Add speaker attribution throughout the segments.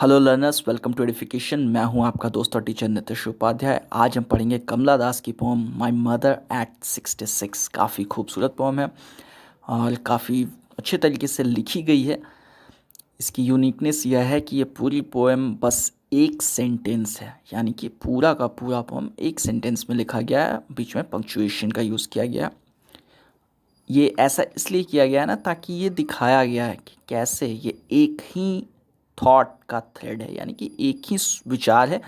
Speaker 1: Hello learners, welcome to edification. मैं हूं आपका दोस्त और टीचर नितिश उपाध्याय। आज हम पढ़ेंगे कमला दास की पोम माय मदर एट 66। काफ़ी खूबसूरत पोम है और काफ़ी अच्छे तरीके से लिखी गई है। इसकी यूनिकनेस यह है कि ये पूरी पोएम बस एक सेंटेंस है, यानी कि पूरा का पूरा पोम एक सेंटेंस में लिखा गया है। बीच में पंक्चुएशन का यूज़ किया गया है। ये ऐसा इसलिए किया गया है ना, ताकि ये दिखाया गया है कि कैसे ये एक ही थॉट का थ्रेड है, यानी कि एक ही विचार है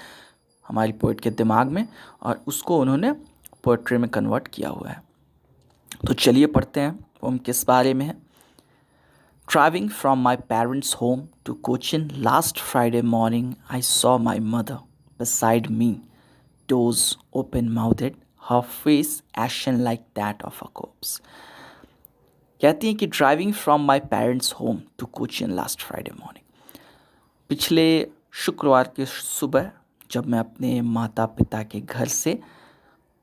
Speaker 1: हमारी पोइट के दिमाग में, और उसको उन्होंने पोइट्री में कन्वर्ट किया हुआ है। तो चलिए पढ़ते हैं पोम किस बारे में है। Driving from my parents' home to Cochin last Friday morning, I saw my mother beside me, doors open-mouthed, her face ashen like that of a corpse. कहती हैं कि driving from my parents home to Cochin last Friday morning, पिछले शुक्रवार की सुबह जब मैं अपने माता पिता के घर से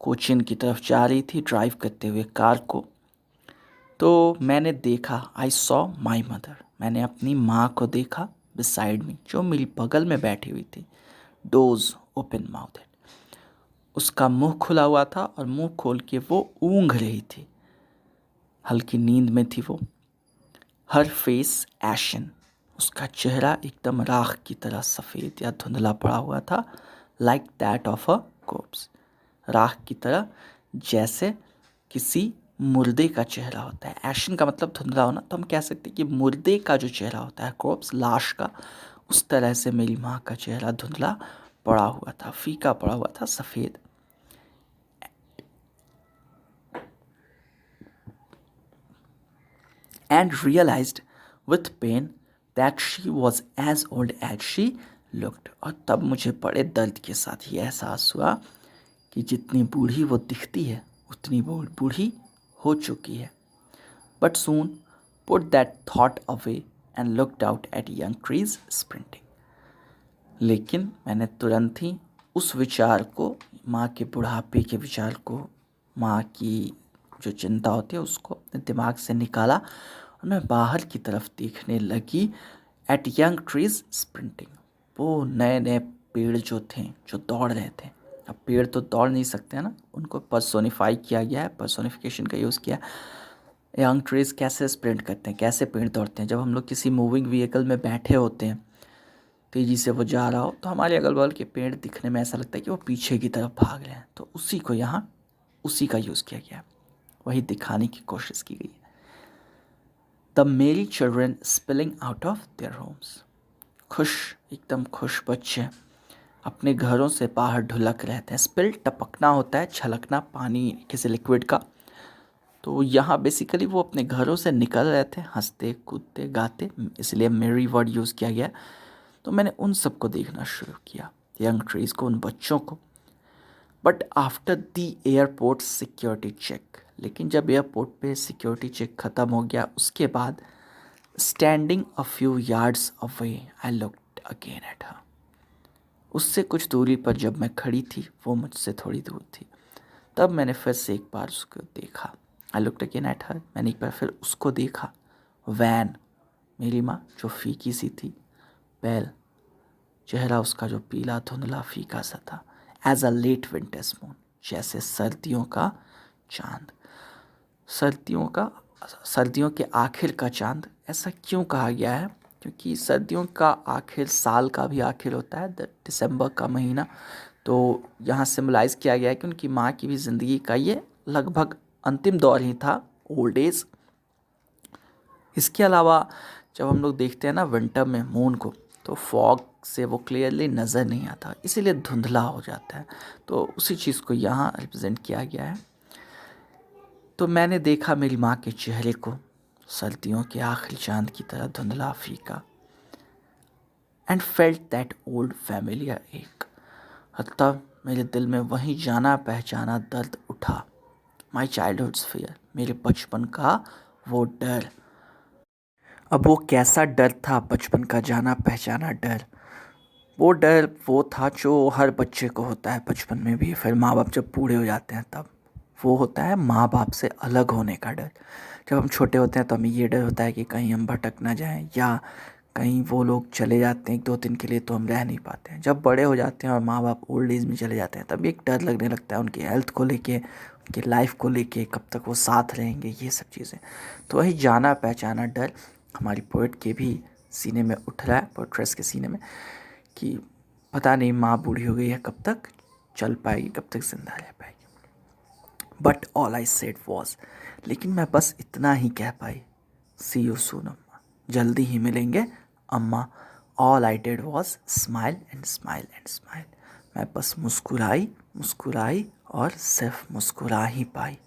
Speaker 1: कोचिन की तरफ जा रही थी ड्राइव करते हुए कार को, तो मैंने देखा, आई सॉ माई मदर, मैंने अपनी माँ को देखा, बिसाइड मी, जो मेरी बगल में बैठी हुई थी, डोज ओपन माउथेड, उसका मुंह खुला हुआ था और मुंह खोल के वो ऊँघ रही थी, हल्की नींद में थी वो। हर फेस एशन, उसका चेहरा एकदम राख की तरह सफ़ेद या धुंधला पड़ा हुआ था, like that of a corpse, राख की तरह, जैसे किसी मुर्दे का चेहरा होता है। एशन का मतलब धुंधला होना, तो हम कह सकते हैं कि मुर्दे का जो चेहरा होता है, कोर्प्स, लाश का, उस तरह से मेरी माँ का चेहरा धुंधला पड़ा हुआ था, फीका पड़ा हुआ था, सफ़ेद। And realized with pain that she was as old as she looked. और तब मुझे बड़े दर्द के साथ ये एहसास हुआ कि जितनी बूढ़ी वो दिखती है उतनी वो बूढ़ी हो चुकी है। But soon put that thought away and looked out at young trees sprinting. लेकिन मैंने तुरंत ही उस विचार को, माँ के बुढ़ापे के विचार को, माँ की जो चिंता होती है उसको अपने दिमाग से निकाला और मैं बाहर की तरफ देखने लगी। एट यंग ट्रीज स्प्रिंटिंग, वो नए नए पेड़ जो थे जो दौड़ रहे थे। अब पेड़ तो दौड़ नहीं सकते हैं ना, उनको पर्सोनिफाई किया गया है, पर्सोनिफिकेशन का यूज़ किया। यंग ट्रीज कैसे स्प्रिंट करते हैं, कैसे पेड़ दौड़ते हैं? जब हम लोग किसी मूविंग व्हीकल में बैठे होते हैं, तेज़ी से वो जा रहा हो, तो हमारे अगल बगल के पेड़ दिखने में ऐसा लगता है कि वो पीछे की तरफ भाग रहे हैं। तो उसी को यहाँ उसी का यूज़ किया गया है, वही दिखाने की कोशिश की गई है। द मेरी children spilling out of their homes, खुश, एकदम खुश बच्चे अपने घरों से बाहर ढुलक रहते हैं। स्पिल टपकना होता है, छलकना, पानी किसी लिक्विड का। तो यहाँ बेसिकली वो अपने घरों से निकल रहे थे, हंसते कूदते गाते, इसलिए मेरी वर्ड यूज़ किया गया। तो मैंने उन सबको देखना शुरू किया, यंग ट्रीज़ को, उन बच्चों को। But after the airport security check, लेकिन जब एयरपोर्ट पे सिक्योरिटी चेक ख़त्म हो गया उसके बाद, standing a few yards away, I looked again at her, उससे कुछ दूरी पर जब मैं खड़ी थी, वो मुझसे थोड़ी दूर थी, तब मैंने फिर से एक बार उसको देखा। I looked again at her, मैंने एक बार फिर उसको देखा। वैन, मेरी माँ, जो फीकी सी थी, पेल, चेहरा उसका जो पीला धुंधला फीका सा था, as a late winter's moon, जैसे सर्दियों का चांद, सर्दियों के आखिर का चांद। ऐसा क्यों कहा गया है? क्योंकि सर्दियों का आखिर साल का भी आखिर होता है, दिसंबर का महीना। तो यहाँ सिम्बलाइज़ किया गया है कि उनकी माँ की भी ज़िंदगी का ये लगभग अंतिम दौर ही था, ओल्ड एज। इसके अलावा जब हम लोग देखते हैं ना विंटर में मून को, तो फॉग से वो क्लियरली नज़र नहीं आता, इसीलिए धुंधला हो जाता है। तो उसी चीज़ को यहाँ रिप्रेजेंट किया गया है। तो मैंने देखा मेरी माँ के चेहरे को, सर्दियों के आखिरी चांद की तरह धुंधला फीका, and felt that old familiar एक, तब मेरे दिल में वही जाना पहचाना दर्द उठा। माई चाइल्डहुड्स फियर, मेरे बचपन का वो डर। अब वो कैसा डर था, बचपन का जाना पहचाना डर? वो डर वो था जो हर बच्चे को होता है बचपन में भी, फिर माँ बाप जब बूढ़े हो जाते हैं तब। वो होता है माँ बाप से अलग होने का डर। जब हम छोटे होते हैं तो हमें ये डर होता है कि कहीं हम भटक ना जाएं, या कहीं वो लोग चले जाते हैं 1-2 दिन के लिए तो हम रह नहीं पाते हैं। जब बड़े हो जाते हैं और माँ बाप ओल्ड एज में चले जाते हैं तब एक डर लगने लगता है उनकी हेल्थ को लेके, उनकी लाइफ को लेके, कब तक वो साथ रहेंगे, ये सब चीज़ें। तो वही जाना पहचाना डर हमारी पोएट के भी सीने में उठ रहा है, पोएट्रेस के सीने में, कि पता नहीं माँ बूढ़ी हो गई है, कब तक चल पाएगी, कब तक जिंदा रह पाएगी। But all I said was, लेकिन मैं बस इतना ही कह पाई, सी यू सून अम्मा, जल्दी ही मिलेंगे अम्मा। All I did was smile and smile and smile. मैं बस मुस्कुराई मुस्कुराई और सिर्फ मुस्कुरा ही पाई।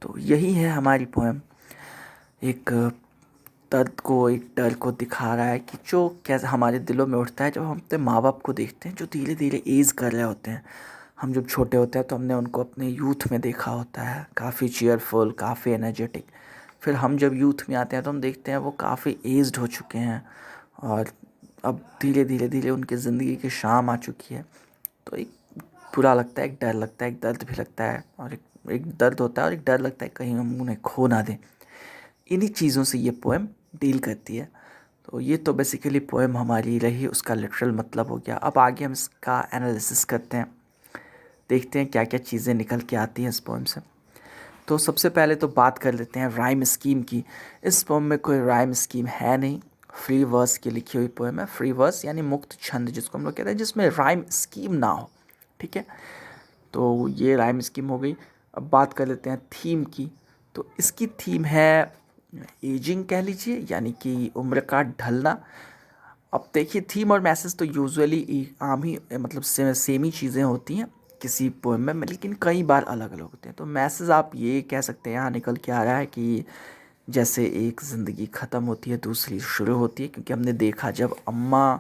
Speaker 1: तो यही है हमारी पोएम, एक दर्द को, एक डर को दिखा रहा है कि जो कैसे हमारे दिलों में उठता है जब हम अपने माँ बाप को देखते हैं जो धीरे धीरे एज कर रहे होते हैं। हम जब छोटे होते हैं तो हमने उनको अपने यूथ में देखा होता है, काफ़ी चीयरफुल, काफ़ी एनर्जेटिक। फिर हम जब यूथ में आते हैं तो हम देखते हैं वो काफ़ी एज्ड हो चुके हैं और अब धीरे धीरे धीरे उनकी ज़िंदगी की शाम आ चुकी है। तो एक बुरा लगता है, एक डर लगता है, एक दर्द भी लगता है, और एक दर्द होता है और एक डर लगता है कहीं हम उन्हें खो ना दें। इन्हीं चीज़ों से ये पोएम डील करती है। तो ये तो बेसिकली पोएम हमारी रही, उसका लिटरल मतलब हो गया। अब आगे हम इसका एनालिसिस करते हैं, देखते हैं क्या क्या चीज़ें निकल के आती हैं इस पोएम से। तो सबसे पहले तो बात कर लेते हैं राइम स्कीम की। इस पोएम में कोई राइम स्कीम है नहीं, फ्री वर्स की लिखी हुई पोएम है। फ्री वर्स यानी मुक्त छंद जिसको हम लोग कहते हैं, जिसमें राइम स्कीम ना हो, ठीक है। तो ये राइम स्कीम हो गई। अब बात कर लेते हैं थीम की। तो इसकी थीम है एजिंग कह लीजिए, यानी कि उम्र का ढलना। अब देखिए थीम और मैसेज तो यूजुअली आम ही मतलब सेम ही चीज़ें होती हैं किसी पोएम में, लेकिन कई बार अलग अलग होते हैं। तो मैसेज आप ये कह सकते हैं यहाँ निकल के आ रहा है कि जैसे एक ज़िंदगी ख़त्म होती है दूसरी शुरू होती है, क्योंकि हमने देखा जब अम्मा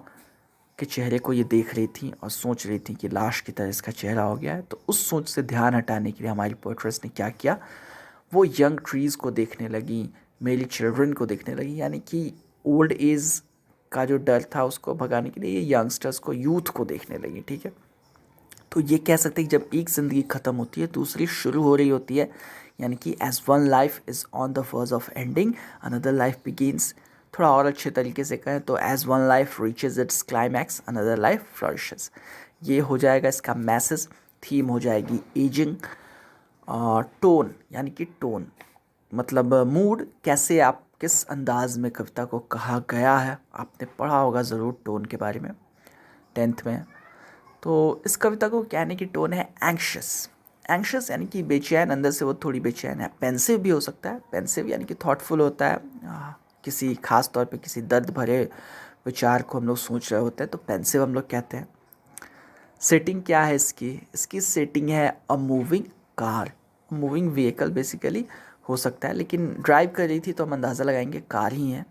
Speaker 1: के चेहरे को ये देख रही थी और सोच रही थी कि लाश की तरह इसका चेहरा हो गया है, तो उस सोच से ध्यान हटाने के लिए हमारी पोएट्रेस ने क्या किया, वो यंग ट्रीज़ को देखने लगी, मेरी चिल्ड्रन को देखने लगी, यानी कि ओल्ड एज का जो डर था उसको भगाने के लिए ये यंगस्टर्स को, यूथ को देखने लगी, ठीक है। तो ये कह सकते हैं कि जब एक ज़िंदगी ख़त्म होती है दूसरी शुरू हो रही होती है, यानी कि as one life is on the verge of ending another life begins. थोड़ा और अच्छे तरीके से कहें तो as one life reaches its climax another life flourishes. ये हो जाएगा इसका मैसेज। थीम हो जाएगी एजिंग। टोन यानी कि टोन मतलब मूड, कैसे आप किस अंदाज में कविता को कहा गया है, आपने पढ़ा होगा ज़रूर टोन के बारे में 10th में। तो इस कविता को कहने की टोन है एंग्शियस। एंग्शियस यानी कि बेचैन, अंदर से वो थोड़ी बेचैन है। पेंसिव भी हो सकता है, पेंसिव यानी कि थॉटफुल होता है, किसी खास तौर पे किसी दर्द भरे विचार को हम लोग सोच रहे होते हैं तो पेंसिव हम लोग कहते हैं। सेटिंग क्या है इसकी, इसकी सेटिंग है a moving car, moving vehicle basically हो सकता है, लेकिन ड्राइव कर रही थी तो हम अंदाज़ा लगाएंगे कार ही है।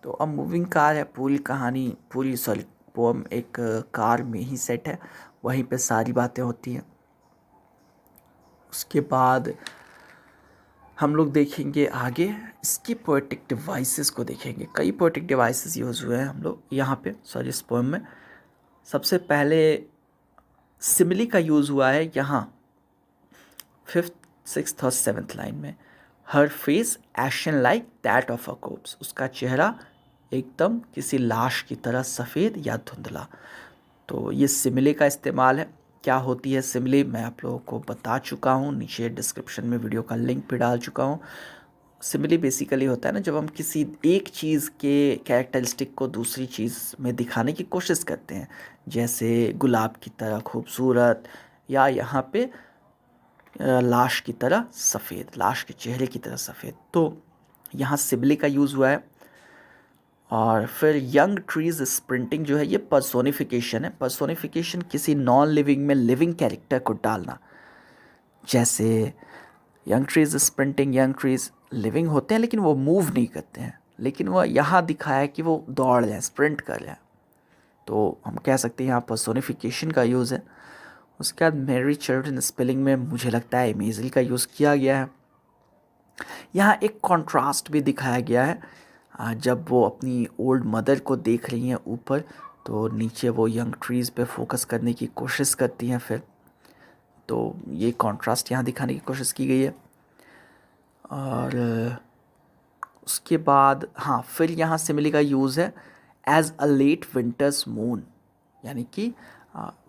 Speaker 1: तो अब मूविंग कार है, पूरी कहानी, पूरी सॉरी पोम एक कार में ही सेट है, वहीं पे सारी बातें होती हैं। उसके बाद हम लोग देखेंगे आगे इसकी पोएटिक डिवाइसेस को देखेंगे। कई पोएटिक डिवाइसेस यूज़ हुए हैं हम लोग यहाँ पे, सॉरी इस पोएम में। सबसे पहले सिमिली का यूज़ हुआ है यहाँ 5th, 6th और 7th लाइन में। Her face ashen like that of a corpse, उसका चेहरा एकदम किसी लाश की तरह सफ़ेद या धुंधला। तो ये सिमिले का इस्तेमाल है। क्या होती है सिमिले मैं आप लोगों को बता चुका हूँ, नीचे डिस्क्रिप्शन में वीडियो का लिंक भी डाल चुका हूँ। सिमिली बेसिकली होता है ना, जब हम किसी एक चीज़ के कैरेक्टरिस्टिक को दूसरी चीज़ में दिखाने की कोशिश करते हैं, जैसे गुलाब की तरह खूबसूरत, या यहाँ पे लाश की तरह सफ़ेद, लाश के चेहरे की तरह सफ़ेद। तो यहाँ सिमिले का यूज़ हुआ है। और फिर यंग ट्रीज स्प्रिंटिंग जो है ये पर्सोनिफिकेशन है। पर्सोनिफिकेशन किसी नॉन लिविंग में लिविंग कैरेक्टर को डालना, जैसे young trees sprinting, young trees living होते हैं लेकिन वो मूव नहीं करते हैं, लेकिन वह यहाँ दिखाया है कि वो दौड़ जाए, स्प्रिंट कर जाए। तो हम कह सकते हैं यहाँ पर्सोनिफिकेशन का यूज़ है। उसके बाद मेरी चिल्ड्रन स्पेलिंग में मुझे लगता है इमेजरी का यूज़ किया गया है। यहाँ एक कॉन्ट्रास्ट भी दिखाया गया है, जब वो अपनी ओल्ड मदर को देख रही हैं ऊपर, तो नीचे वो यंग ट्रीज़ पे फोकस करने की कोशिश करती हैं फिर। तो ये कॉन्ट्रास्ट यहाँ दिखाने की कोशिश की गई है। और उसके बाद हाँ, फिर यहाँ सिमिली का यूज़ है as a late winter's moon, यानी कि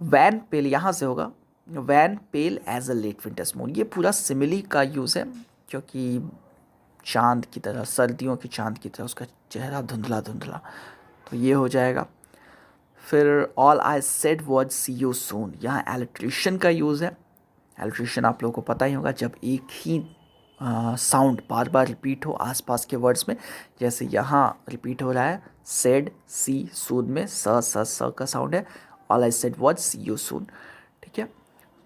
Speaker 1: वैन पेल यहाँ से होगा, wan pale as a late winter's moon. ये पूरा सिमिली का यूज़ है, क्योंकि चांद की तरह, सर्दियों की चांद की तरह उसका चेहरा धुंधला धुंधला, तो ये हो जाएगा। फिर all I said was see you soon, यहाँ एलिट्रेशन का यूज़ है। एलिट्रेशन आप लोगों को पता ही होगा, जब एक ही साउंड बार बार रिपीट हो आसपास के वर्ड्स में, जैसे यहाँ रिपीट हो रहा है सेड सी सून में स का साउंड है, all I said was see you soon, ठीक है।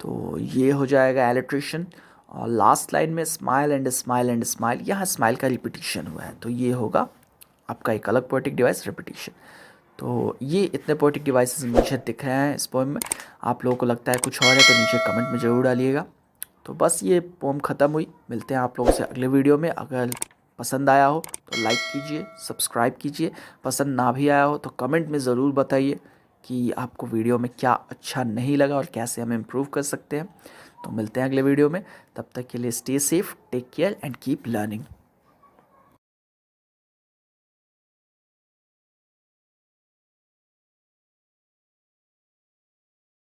Speaker 1: तो ये हो जाएगा एलिट्रेशन। और लास्ट लाइन में smile and smile and smile, यहाँ स्माइल का रिपीटिशन हुआ है, तो ये होगा आपका एक अलग पोएटिक डिवाइस, रिपीटिशन। तो ये इतने पोएटिक डिवाइसेस मुझे दिख रहे हैं इस पोएम में। आप लोगों को लगता है कुछ और है तो नीचे कमेंट में ज़रूर डालिएगा। तो बस ये पोएम ख़त्म हुई, मिलते हैं आप लोगों से अगले वीडियो में। अगर पसंद आया हो तो लाइक कीजिए, सब्सक्राइब कीजिए, पसंद ना भी आया हो तो कमेंट में ज़रूर बताइए कि आपको वीडियो में क्या अच्छा नहीं लगा और कैसे हम इम्प्रूव कर सकते हैं। तो मिलते हैं अगले वीडियो में, तब तक के लिए stay safe, take care and keep learning.